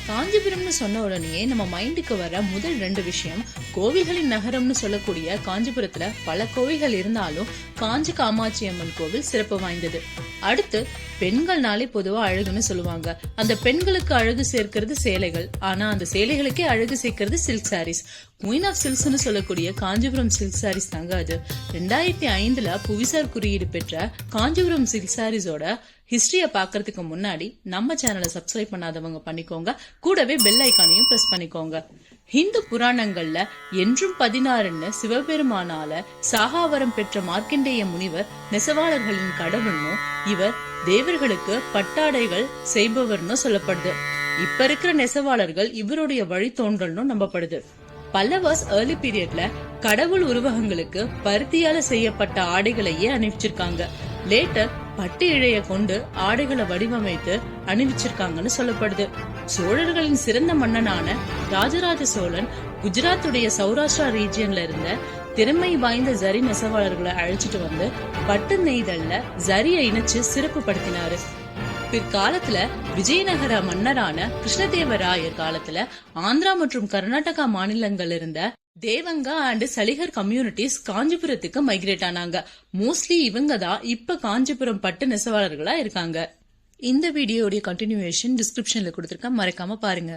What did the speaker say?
காஞ்சிபுரம்னு சொன்ன உடனே நம்ம மைண்டுக்கு வர முதல் 2 விஷயம், கோவில்களின் நகரம்னு சொல்லக்கூடிய காஞ்சிபுரத்துல பல கோவில்கள் இருந்தாலும் காஞ்சி காமாட்சி அம்மன் கோவில் சிறப்பு வாய்ந்தது. அடுத்து, பெண்கள்னாலே பொதுவா அழகுன்னு சொல்லுவாங்க. அந்த பெண்களுக்கு அழகு சேர்க்கிறது சேலைகள், ஆனா அந்த சேலைகளுக்கே அழகு சேர்க்கிறது சில்க் சாரீஸ். குயின் ஆஃப் சில்க்ஸ்னு சொல்லக்கூடிய காஞ்சிபுரம் சில்க் சாரீஸ் தாங்க அது. 2005 புவிசார் குறியீடு பெற்ற காஞ்சிபுரம் சில்க் சாரீஸோட ஹிஸ்டரிய பாக்குறதுக்கு முன்னாடி நம்ம சேனலை சப்ஸ்கிரைப் பண்ணாதவங்க பண்ணிக்கோங்க, கூடவே பெல் ஐக்கானையும் பிரஸ் பண்ணிக்கோங்க. ஹிந்து புராணங்கள்ல என்றும் 16ன்னு சிவபெருமானால சாகாவரம் பெற்ற மார்க்கண்டேய முனிவர் நெசவாளர்களின் கடவுள்னும், இவர் தேவர்களுக்கு பட்டாடைகள் செய்பவர்னு சொல்லப்படுது. இப்ப இருக்கிற நெசவாளர்கள் இவருடைய வழித்தோன்றல்னு நம்பப்படுது. பல்லவாஸ் ஏர்லி பீரியட்ல கடவுள் உருவகங்களுக்கு பருத்தியால செய்யப்பட்ட ஆடைகளையே அணிவிச்சிருக்காங்க. லேட்டர் பட்டு இழைய கொண்டு ஆடைகளை வடிவமைத்து அணிவிச்சிருக்காங்கன்னு சொல்லப்படுது. சோழர்களின் சிறந்த மன்னனான ராஜராஜ சோழன் குஜராத்துடைய சௌராஷ்டிரா ரீஜியன்ல இருந்த திறமை வாய்ந்த ஜரி நெசவாளர்களை அழைச்சிட்டு வந்து பட்டு நெய்தல்ல ஜரியை இணைச்சு சிறப்பு படுத்தினாரு. பிற்காலத்துல விஜயநகர மன்னரான கிருஷ்ணதேவராயர் காலத்துல ஆந்திரா மற்றும் கர்நாடகா மாநிலங்கள் இருந்த தேவங்கா அண்ட் சலிகர் கம்யூனிட்டிஸ் காஞ்சிபுரத்துக்கு மைக்ரேட் ஆனாங்க. மோஸ்ட்லி இவங்க தான் இப்ப காஞ்சிபுரம் பட்டு நெசவாளர்களா இருக்காங்க. இந்த வீடியோடைய கண்டினியூவேஷன் டிஸ்கிரிப்ஷன்ல கொடுத்திருக்கேன், மறக்காம பாருங்க.